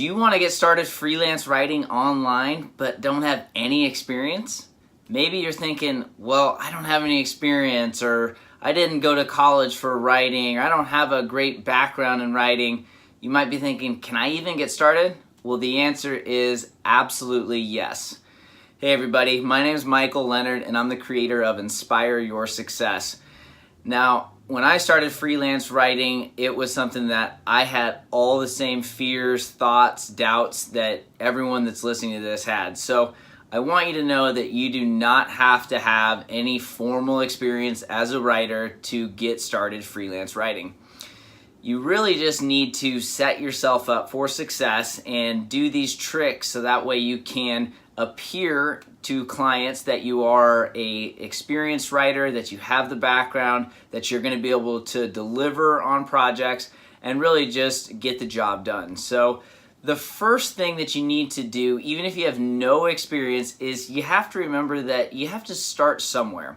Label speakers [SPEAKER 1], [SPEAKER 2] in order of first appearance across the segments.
[SPEAKER 1] Do you want to get started freelance writing online but don't have any experience? Maybe you're thinking, well, I don't have any experience, or I didn't go to college for writing, or I don't have a great background in writing. You might be thinking, can I even get started? Well, the answer is absolutely yes. Hey everybody, my name is Leonard and I'm the creator of Inspire Your Success. Now, when I started freelance writing, it was something that I had all the same fears, thoughts, doubts that everyone that's listening to this had. So I want you to know that you do not have to have any formal experience as a writer to get started freelance writing. You really just need to set yourself up for success and do these tricks so that way you can appear to clients that you are a experienced writer, that you have the background, that you're going to be able to deliver on projects and really just get the job done. So the first thing that you need to do, even if you have no experience, is you have to remember that you have to start somewhere.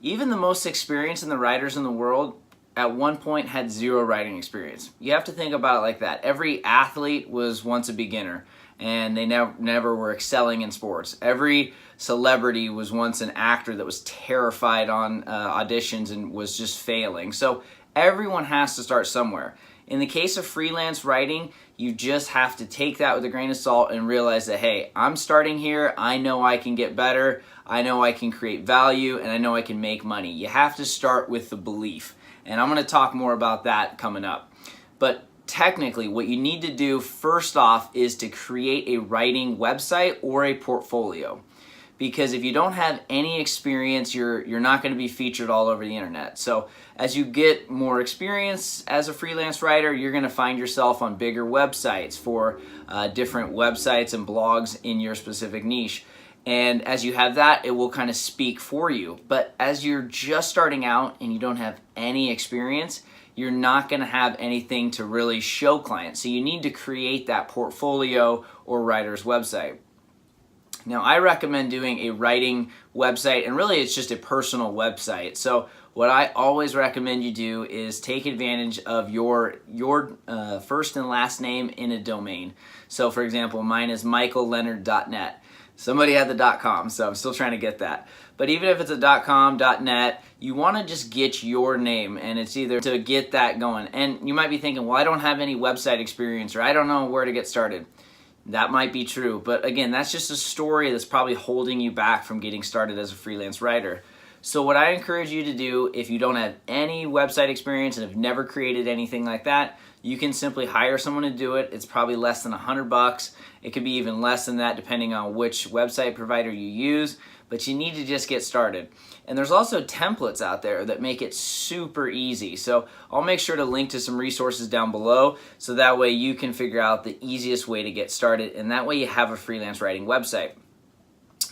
[SPEAKER 1] Even the most experienced in the writers in the world at one point had zero writing experience. You have to think about it like that. Every athlete was once a beginner and they never were excelling in sports. Every celebrity was once an actor that was terrified on auditions and was just failing. So everyone has to start somewhere. In the case of freelance writing, you just have to take that with a grain of salt and realize that, hey, I'm starting here, I know I can get better, I know I can create value, and I know I can make money. You have to start with the belief. And I'm going to talk more about that coming up. But technically, what you need to do first off is to create a writing website or a portfolio. Because if you don't have any experience, you're not going to be featured all over the internet. So as you get more experience as a freelance writer, you're going to find yourself on bigger websites for different websites and blogs in your specific niche. And as you have that, it will kind of speak for you. But as you're just starting out and you don't have any experience, you're not going to have anything to really show clients. So you need to create that portfolio or writer's website. Now, I recommend doing a writing website, and really it's just a personal website. So what I always recommend you do is take advantage of your first and last name in a domain. So for example, mine is michaelleonard.net. Somebody had the .com, so I'm still trying to get that. But even if it's a .com, .net, you want to just get your name, and it's either to get that going. And you might be thinking, well, I don't have any website experience, or I don't know where to get started. That might be true, but again, that's just a story that's probably holding you back from getting started as a freelance writer. So what I encourage you to do, if you don't have any website experience and have never created anything like that, you can simply hire someone to do it. It's probably less than $100. It could be even less than that depending on which website provider you use, but you need to just get started. And there's also templates out there that make it super easy. So I'll make sure to link to some resources down below so that way you can figure out the easiest way to get started, and that way you have a freelance writing website.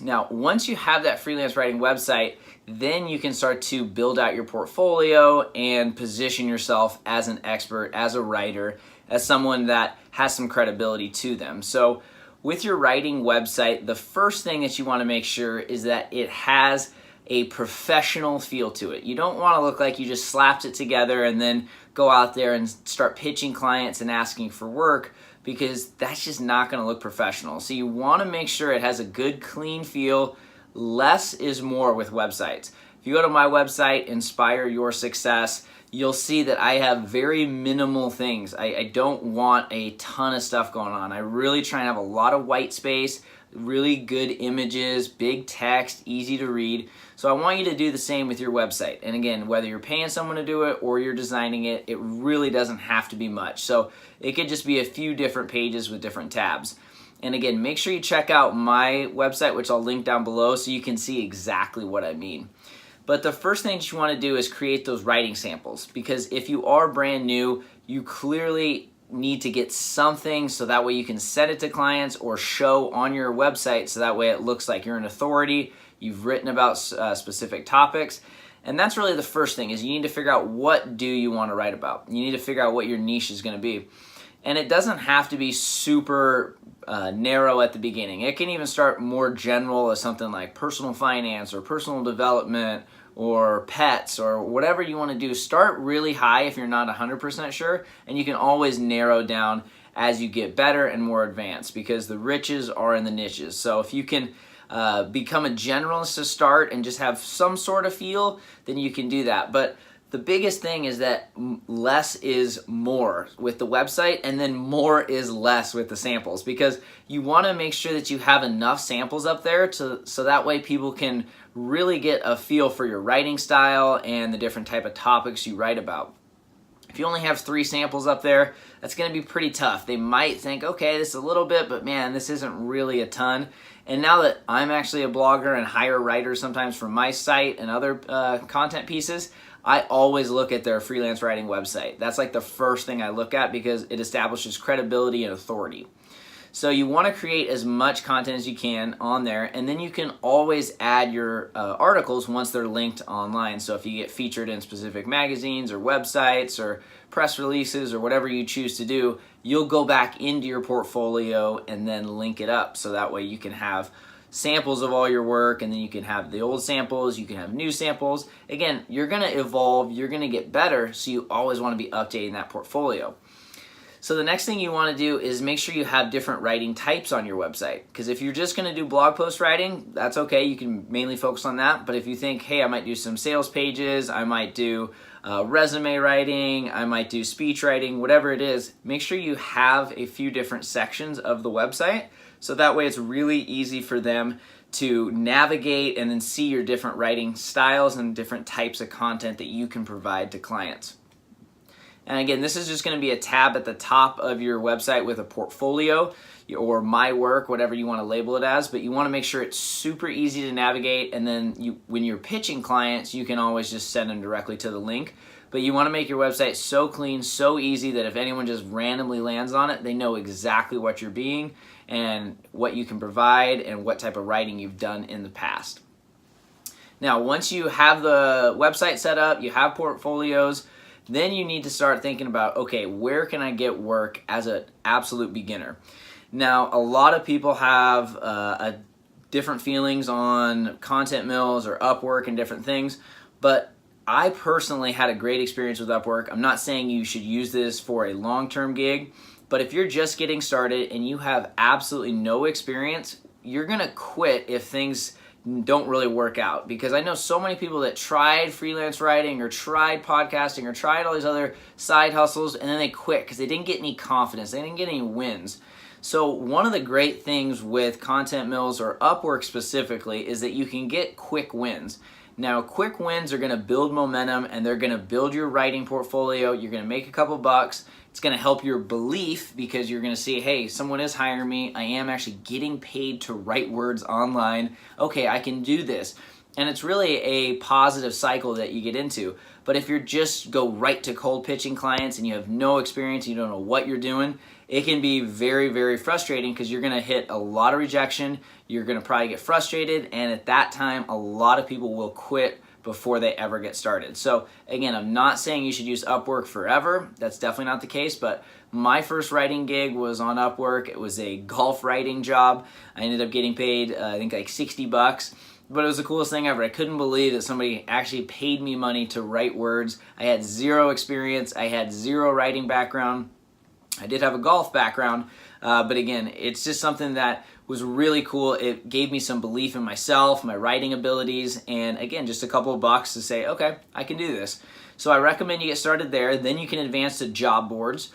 [SPEAKER 1] Now, once you have that freelance writing website, then you can start to build out your portfolio and position yourself as an expert, as a writer, as someone that has some credibility to them. So with your writing website, the first thing that you want to make sure is that it has a professional feel to it. You don't want to look like you just slapped it together and then go out there and start pitching clients and asking for work, because that's just not going to look professional. So you want to make sure it has a good, clean feel. Less is more with websites. If you go to my website, Inspire Your Success, you'll see that I have very minimal things. I don't want a ton of stuff going on. I really try and have a lot of white space, really good images, big text, easy to read. So I want you to do the same with your website. And again, whether you're paying someone to do it or you're designing it, it really doesn't have to be much. So it could just be a few different pages with different tabs. And again, make sure you check out my website, which I'll link down below, so you can see exactly what I mean. But the first thing that you want to do is create those writing samples, because if you are brand new, you clearly need to get something so that way you can send it to clients or show on your website so that way it looks like you're an authority, you've written about specific topics. And that's really the first thing, is you need to figure out what do you want to write about. You need to figure out what your niche is going to be. And it doesn't have to be super narrow at the beginning. It can even start more general as something like personal finance or personal development or pets or whatever you want to do. Start really high if you're not 100% sure, and you can always narrow down as you get better and more advanced, because the riches are in the niches. So if you can become a generalist to start and just have some sort of feel, then you can do that. But the biggest thing is that less is more with the website, and then more is less with the samples, because you want to make sure that you have enough samples up there so that way people can really get a feel for your writing style and the different type of topics you write about. If you only have 3 samples up there, that's going to be pretty tough. They might think, okay, this is a little bit, but man, this isn't really a ton. And now that I'm actually a blogger and hire writers sometimes for my site and other content pieces, I always look at their freelance writing website. That's like the first thing I look at, because it establishes credibility and authority. So you want to create as much content as you can on there, and then you can always add your articles once they're linked online. So if you get featured in specific magazines or websites or press releases or whatever you choose to do, you'll go back into your portfolio and then link it up, so that way you can have samples of all your work, and then you can have the old samples, you can have new samples. Again, you're going to evolve, you're going to get better, so you always want to be updating that portfolio. So the next thing you want to do is make sure you have different writing types on your website, because if you're just going to do blog post writing, that's okay, you can mainly focus on that. But if you think, hey, I might do some sales pages, I might do resume writing, I might do speech writing, whatever it is, make sure you have a few different sections of the website, so that way it's really easy for them to navigate and then see your different writing styles and different types of content that you can provide to clients. And again, this is just going to be a tab at the top of your website with a portfolio or my work, whatever you want to label it as, but you want to make sure it's super easy to navigate, and then when you're pitching clients, you can always just send them directly to the link. But you want to make your website so clean, so easy, that if anyone just randomly lands on it, they know exactly what you're being and what you can provide and what type of writing you've done in the past. Now, once you have the website set up, you have portfolios, then you need to start thinking about, okay, where can I get work as an absolute beginner? Now, a lot of people have different feelings on content mills or Upwork and different things, but I personally had a great experience with Upwork. I'm not saying you should use this for a long-term gig, but if you're just getting started and you have absolutely no experience, you're gonna quit if things don't really work out. Because I know so many people that tried freelance writing or tried podcasting or tried all these other side hustles, and then they quit because they didn't get any confidence, they didn't get any wins. So one of the great things with content mills or Upwork specifically is that you can get quick wins. Now, quick wins are going to build momentum, and they're going to build your writing portfolio. You're going to make a couple bucks. It's going to help your belief, because you're going to see, hey, someone is hiring me. I am actually getting paid to write words online. Okay, I can do this. And it's really a positive cycle that you get into. But if you're just go right to cold pitching clients and you have no experience, you don't know what you're doing, it can be very, very frustrating, because you're going to hit a lot of rejection. You're going to probably get frustrated, and at that time, a lot of people will quit before they ever get started. So again, I'm not saying you should use Upwork forever. That's definitely not the case, but my first writing gig was on Upwork. It was a golf writing job. I ended up getting paid, I think like $60. But it was the coolest thing ever. I couldn't believe that somebody actually paid me money to write words. I had zero experience. I had zero writing background. I did have a golf background, but again, it's just something that was really cool. It gave me some belief in myself, my writing abilities, and again, just a couple of bucks to say, okay, I can do this. So I recommend you get started there. Then you can advance to job boards.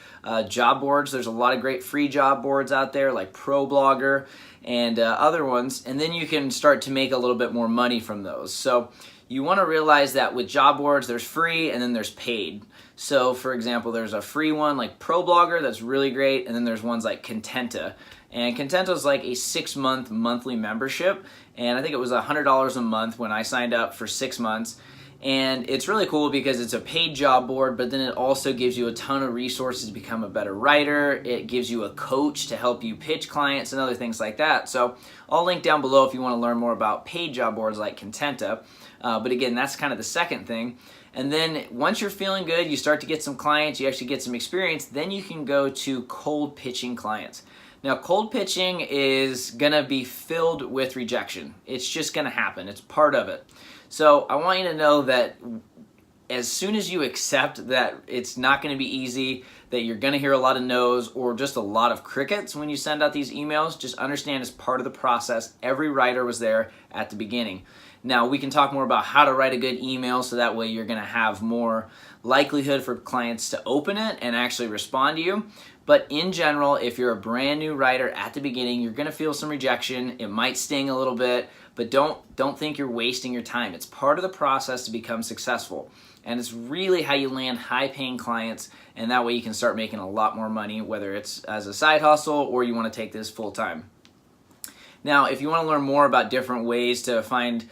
[SPEAKER 1] Job boards, there's a lot of great free job boards out there like ProBlogger and other ones, and then you can start to make a little bit more money from those. So you want to realize that with job boards, there's free and then there's paid. So for example, there's a free one like ProBlogger that's really great, and then there's ones like Contenta. And Contenta is like a 6-month monthly membership, and I think it was $100 a month when I signed up for 6 months. And it's really cool because it's a paid job board, but then it also gives you a ton of resources to become a better writer. It gives you a coach to help you pitch clients and other things like that. So I'll link down below if you want to learn more about paid job boards like Contenta. But again, that's kind of the second thing. And then once you're feeling good, you start to get some clients, you actually get some experience, then you can go to cold pitching clients. Now, cold pitching is gonna be filled with rejection. It's just gonna happen, it's part of it. So I want you to know that as soon as you accept that it's not going to be easy, that you're going to hear a lot of no's or just a lot of crickets when you send out these emails, just understand it's part of the process. Every writer was there at the beginning. Now, we can talk more about how to write a good email so that way you're going to have more likelihood for clients to open it and actually respond to you. But in general, if you're a brand new writer at the beginning, you're going to feel some rejection. It might sting a little bit, but don't think you're wasting your time. It's part of the process to become successful. And it's really how you land high-paying clients, and that way you can start making a lot more money, whether it's as a side hustle or you want to take this full-time. Now, if you want to learn more about different ways to find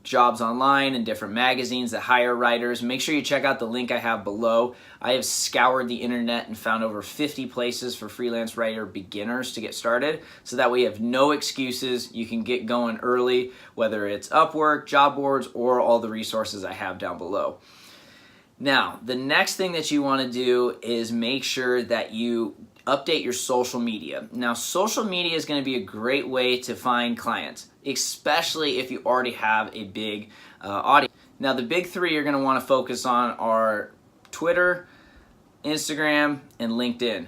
[SPEAKER 1] jobs online and different magazines that hire writers, make sure you check out the link I have below. I have scoured the internet and found over 50 places for freelance writer beginners to get started, so that way you have no excuses. You can get going early, whether it's Upwork, job boards, or all the resources I have down below. Now, the next thing that you want to do is make sure that you update your social media. Now, social media is going to be a great way to find clients, especially if you already have a big audience. Now, the big three you're going to want to focus on are Twitter, Instagram, and LinkedIn.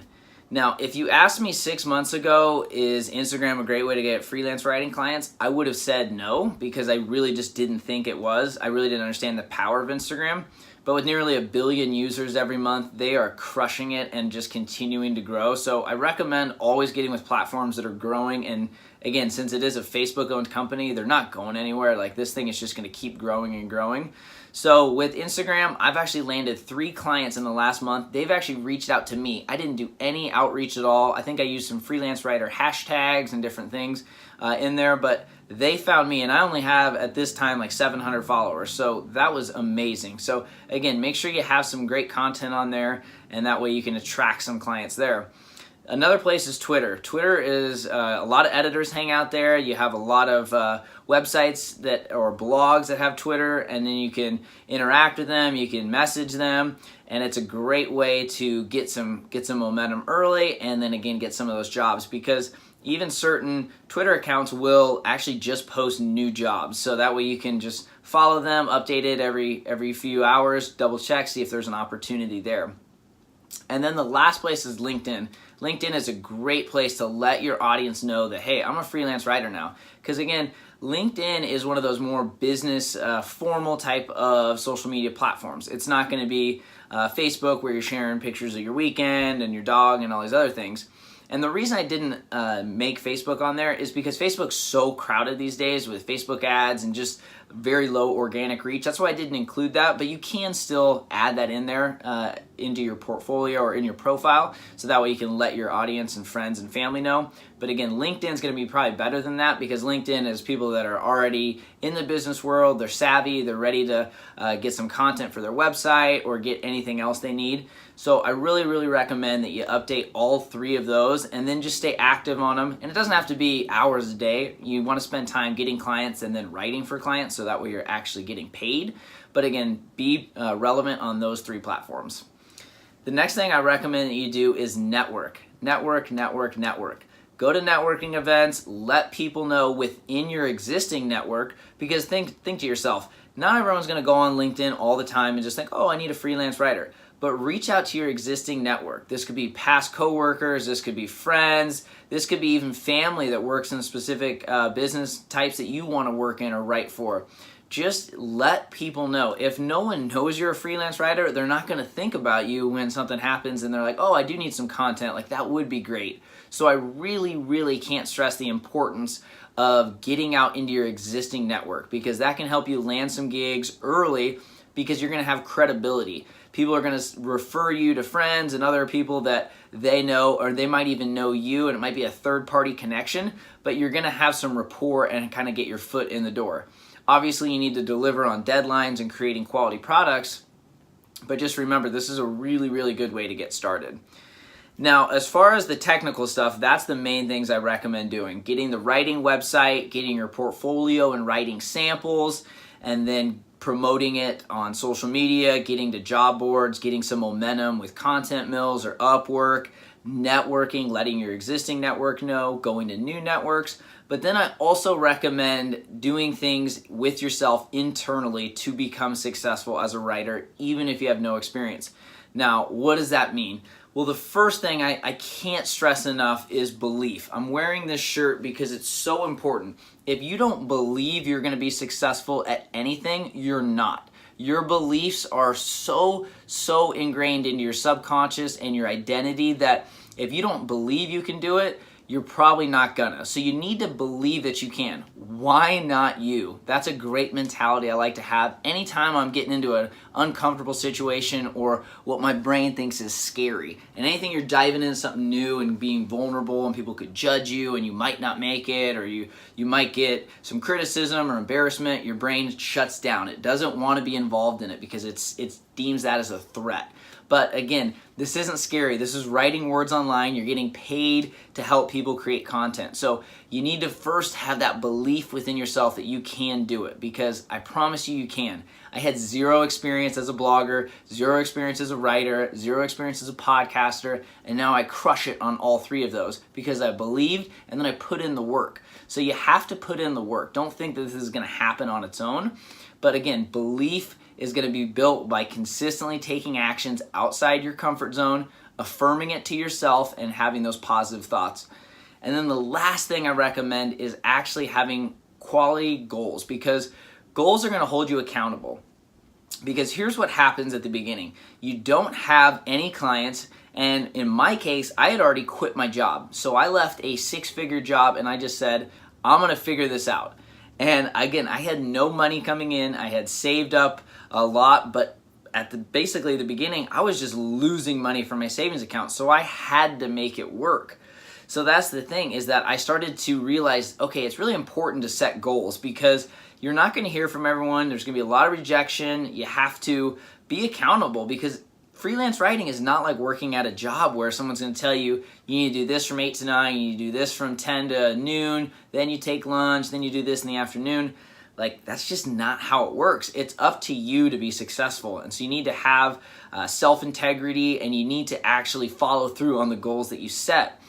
[SPEAKER 1] Now, if you asked me 6 months ago, is Instagram a great way to get freelance writing clients? I would have said no, because I really just didn't think it was. I really didn't understand the power of Instagram. But with nearly 1 billion users every month, they are crushing it and just continuing to grow. So I recommend always getting with platforms that are growing. And again, since it is a Facebook-owned company, they're not going anywhere. Like, this thing is just going to keep growing and growing. So with Instagram, I've actually landed 3 clients in the last month. They've actually reached out to me. I didn't do any outreach at all. I think I used some freelance writer hashtags and different things in there, but they found me, and I only have at this time like 700 followers. So that was amazing. So again, make sure you have some great content on there, and that way you can attract some clients there. Another place is Twitter. Twitter is a lot of editors hang out there. You have a lot of websites that or blogs that have Twitter, and then you can interact with them. You can message them, and it's a great way to get some momentum early, and then again get some of those jobs, because even certain Twitter accounts will actually just post new jobs. So that way you can just follow them, update it every few hours, double check, see if there's an opportunity there. And then the last place is LinkedIn. LinkedIn is a great place to let your audience know that, hey, I'm a freelance writer now. Because again, LinkedIn is one of those more business, formal type of social media platforms. It's not going to be Facebook where you're sharing pictures of your weekend and your dog and all these other things. And the reason I didn't make Facebook on there is because Facebook's so crowded these days with Facebook ads and just very low organic reach. That's why I didn't include that, but you can still add that in there into your portfolio or in your profile, so that way you can let your audience and friends and family know. But again, LinkedIn's going to be probably better than that, because LinkedIn is people that are already in the business world, they're savvy, they're ready to get some content for their website or get anything else they need. So I really, really recommend that you update all 3 of those and then just stay active on them. And it doesn't have to be hours a day. You want to spend time getting clients and then writing for clients, so that way you're actually getting paid. But again, be relevant on those 3 platforms. The next thing I recommend that you do is network. Network, network, network. Go to networking events, let people know within your existing network, because think to yourself, not everyone's going to go on LinkedIn all the time and just think, oh, I need a freelance writer. But reach out to your existing network. This could be past coworkers, this could be friends, this could be even family that works in specific business types that you want to work in or write for. Just let people know. If no one knows you're a freelance writer, they're not going to think about you when something happens and they're like, oh, I do need some content. Like, that would be great. So I really, really can't stress the importance of getting out into your existing network, because that can help you land some gigs early, because you're going to have credibility. People are going to refer you to friends and other people that they know, or they might even know you, and it might be a third-party connection, but you're going to have some rapport and kind of get your foot in the door. Obviously, you need to deliver on deadlines and creating quality products, but just remember, this is a really, really good way to get started. Now, as far as the technical stuff, that's the main things I recommend doing. Getting the writing website, getting your portfolio and writing samples, and then promoting it on social media, getting to job boards, getting some momentum with Content Mills or Upwork, networking, letting your existing network know, going to new networks. But then I also recommend doing things with yourself internally to become successful as a writer, even if you have no experience. Now, what does that mean? Well, the first thing I can't stress enough is belief. I'm wearing this shirt because it's so important. If you don't believe you're going to be successful at anything, you're not. Your beliefs are so ingrained into your subconscious and your identity that if you don't believe you can do it, you're probably not gonna. So you need to believe that you can. Why not you? That's a great mentality I like to have anytime I'm getting into an uncomfortable situation or what my brain thinks is scary. And anything you're diving into something new and being vulnerable and people could judge you and you might not make it, or you might get some criticism or embarrassment, your brain shuts down. It doesn't want to be involved in it because it deems that as a threat. But again, this isn't scary. This is writing words online. You're getting paid to help people create content. So you need to first have that belief within yourself that you can do it, because I promise you can. I had zero experience as a blogger, zero experience as a writer, zero experience as a podcaster, and now I crush it on all three of those because I believed and then I put in the work. So you have to put in the work. Don't think that this is going to happen on its own. But again, belief is going to be built by consistently taking actions outside your comfort zone, affirming it to yourself, and having those positive thoughts. And then the last thing I recommend is actually having quality goals, because goals are going to hold you accountable. Because here's what happens at the beginning. You don't have any clients, and in my case, I had already quit my job. So I left a 6-figure job and I just said, I'm going to figure this out. And again, I had no money coming in. I had saved up a lot, but at basically the beginning, I was just losing money from my savings account. So I had to make it work. So that's the thing, is that I started to realize, okay, it's really important to set goals, because you're not going to hear from everyone. There's going to be a lot of rejection. You have to be accountable, because freelance writing is not like working at a job where someone's going to tell you, you need to do this from 8 to 9, you need to do this from 10 to noon, then you take lunch, then you do this in the afternoon. Like, that's just not how it works. It's up to you to be successful. And so you need to have self-integrity, and you need to actually follow through on the goals that you set.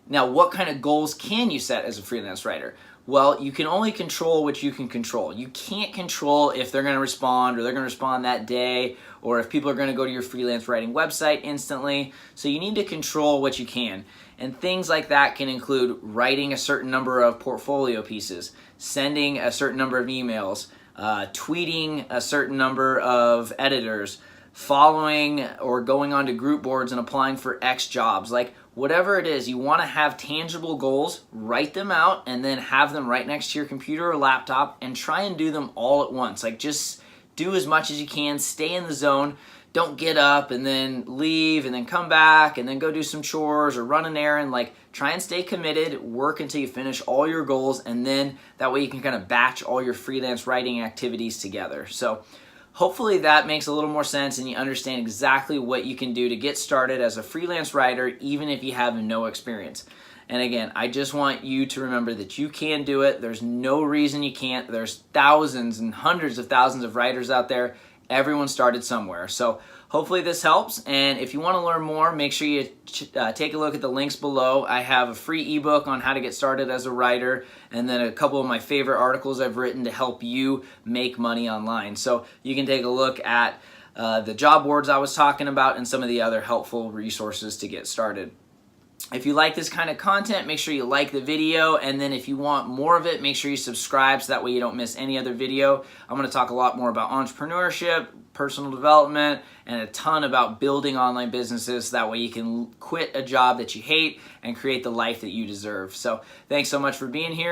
[SPEAKER 1] Now, what kind of goals can you set as a freelance writer? Well, you can only control what you can control. You can't control if they're going to respond, or they're going to respond that day, or if people are going to go to your freelance writing website instantly. So you need to control what you can. And things like that can include writing a certain number of portfolio pieces, sending a certain number of emails, tweeting a certain number of editors, following or going onto group boards and applying for X jobs. Like, whatever it is, you want to have tangible goals, write them out, and then have them right next to your computer or laptop, and try and do them all at once. Like, just do as much as you can, stay in the zone. Don't get up and then leave and then come back and then go do some chores or run an errand. Like, try and stay committed, work until you finish all your goals, and then that way you can kind of batch all your freelance writing activities together. So hopefully that makes a little more sense and you understand exactly what you can do to get started as a freelance writer, even if you have no experience. And again, I just want you to remember that you can do it. There's no reason you can't. There's thousands and hundreds of thousands of writers out there. Everyone started somewhere. So hopefully this helps. And if you want to learn more, make sure you take a look at the links below. I have a free ebook on how to get started as a writer, and then a couple of my favorite articles I've written to help you make money online. So you can take a look at the job boards I was talking about and some of the other helpful resources to get started. If you like this kind of content, make sure you like the video, and then if you want more of it, make sure you subscribe so that way you don't miss any other video. I'm going to talk a lot more about entrepreneurship, personal development, and a ton about building online businesses so that way you can quit a job that you hate and create the life that you deserve. So thanks so much for being here.